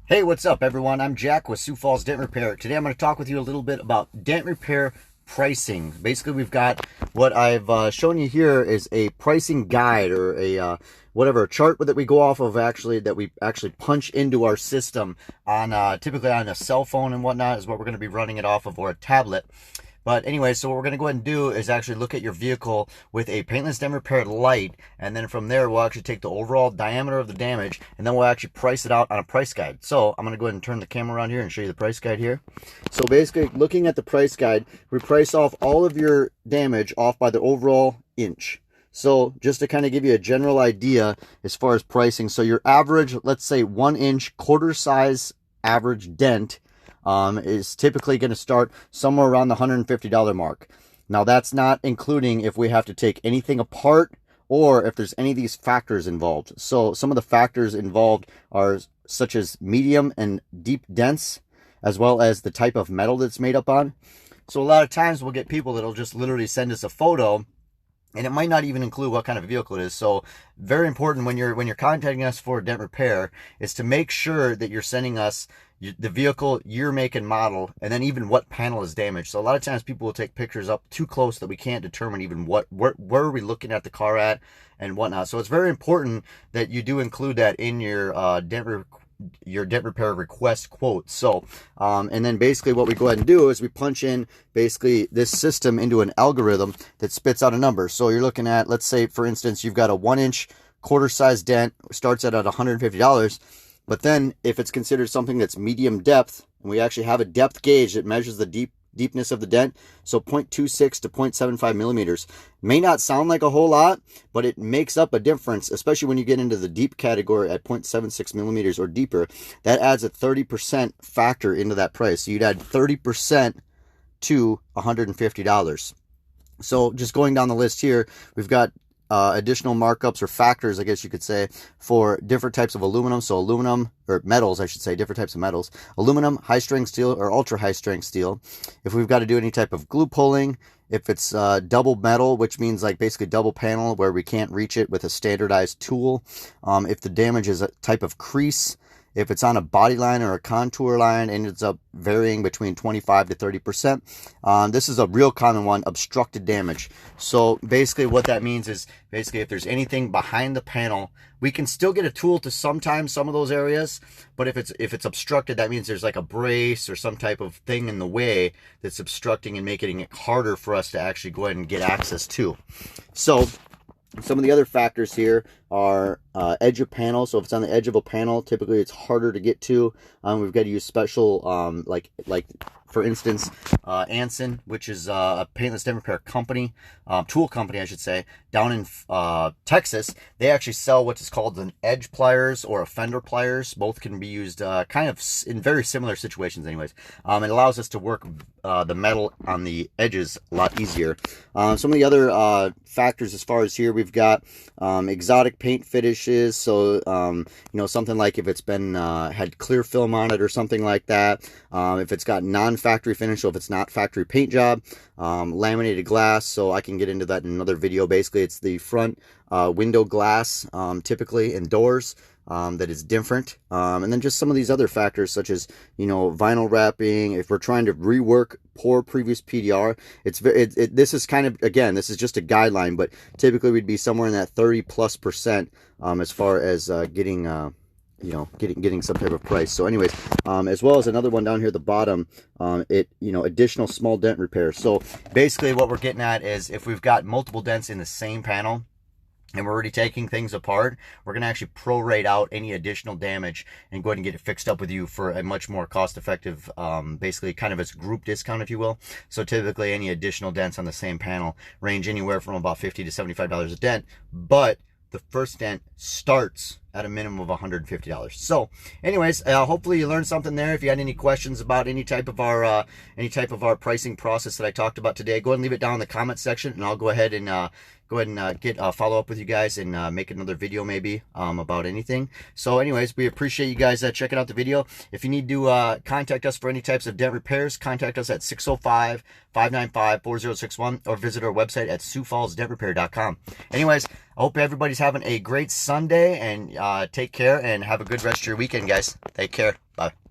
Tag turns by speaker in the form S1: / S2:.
S1: Hey, what's up, everyone? I'm Jack with Sioux Falls Dent Repair. Today I'm going to talk with you a little bit about dent repair pricing. Basically, we've got what I've shown you here is a pricing guide or a whatever chart that we go off of that we actually punch into our system on typically on a cell phone and whatnot is what we're going to be running it off of, or a tablet. But anyway, so what we're going to go ahead and do is actually look at your vehicle with a Paintless Dent Repair light, and then from there we'll actually take the overall diameter of the damage, and then we'll actually price it out on a price guide. So I'm going to go ahead and turn the camera around here and show you the price guide here. So basically, looking at the price guide, we price off all of your damage off by the overall inch. So just to kind of give you a general idea as far as pricing, so your average, let's say 1 inch quarter size average dent is typically going to start somewhere around the $150 mark. Now, that's not including if we have to take anything apart or if there's any of these factors involved. So some of the factors involved are such as medium and deep dents, as well as the type of metal that's made up on. So a lot of times we'll get people that'll just literally send us a photo, and it might not even include what kind of vehicle it is. So very important when you're contacting us for dent repair is to make sure that you're sending us the vehicle, year, make, and model, and then even what panel is damaged. So a lot of times people will take pictures up too close that we can't determine even where are we looking at the car at and whatnot. So it's very important that you do include that in your dent repair request quote. So and then basically what we go ahead and do is we punch in basically this system into an algorithm that spits out a number. So you're looking at, let's say for instance, you've got a 1 inch quarter size dent, starts at $150. But then if it's considered something that's medium depth, and we actually have a depth gauge that measures the deepness of the dent, so 0.26 to 0.75 millimeters. May not sound like a whole lot, but it makes up a difference, especially when you get into the deep category at 0.76 millimeters or deeper. That adds a 30% factor into that price. So you'd add 30% to $150. So just going down the list here, we've got additional markups or factors, I guess you could say, for different types of aluminum. So aluminum, or metals, I should say, different types of metals. Aluminum, high strength steel, or ultra high strength steel. If we've got to do any type of glue pulling, if it's double metal, which means like basically double panel where we can't reach it with a standardized tool. If the damage is a type of crease, if it's on a body line or a contour line, and ends up varying between 25 to 30%. This is a real common one, obstructed damage. So basically what that means is basically if there's anything behind the panel, we can still get a tool to sometimes some of those areas, but if it's obstructed, that means there's like a brace or some type of thing in the way that's obstructing and making it harder for us to actually go ahead and get access to. So some of the other factors here are edge of panel. So if it's on the edge of a panel, typically it's harder to get to. We've got to use special, like for instance, Anson, which is a paintless dent repair company, tool company, I should say, down in Texas. They actually sell what is called an edge pliers or a fender pliers. Both can be used kind of in very similar situations anyways. It allows us to work the metal on the edges a lot easier. Some of the other factors as far as here, we've got exotic paint finishes. So, you know, something like if it's been had clear film on it or something like that. If it's got non-factory finish, so if it's not factory paint job. Laminated glass, so I can get into that in another video. Basically, it's the front window glass, typically, and doors. That is different, and then just some of these other factors such as, you know, vinyl wrapping. If we're trying to rework poor previous PDR, this is kind of, again, this is just a guideline, but typically we'd be somewhere in that 30+% as far as getting you know, getting some type of price. So anyways, as well as another one down here at the bottom, you know, additional small dent repair. So basically what we're getting at is if we've got multiple dents in the same panel and we're already taking things apart, we're going to actually prorate out any additional damage and go ahead and get it fixed up with you for a much more cost-effective, basically kind of a group discount, if you will. So typically any additional dents on the same panel range anywhere from about $50 to $75 a dent, but the first dent starts at a minimum of $150. So anyways, hopefully you learned something there. If you had any questions about any type of our pricing process that I talked about today, go ahead and leave it down in the comment section, and I'll go ahead and get follow up with you guys and make another video maybe about anything. So anyways, we appreciate you guys checking out the video. If you need to contact us for any types of dent repairs, contact us at 605-595-4061 or visit our website at SiouxFallsDentRepair.com. Anyways, I hope everybody's having a great Sunday, and take care and have a good rest of your weekend, guys. Take care. Bye.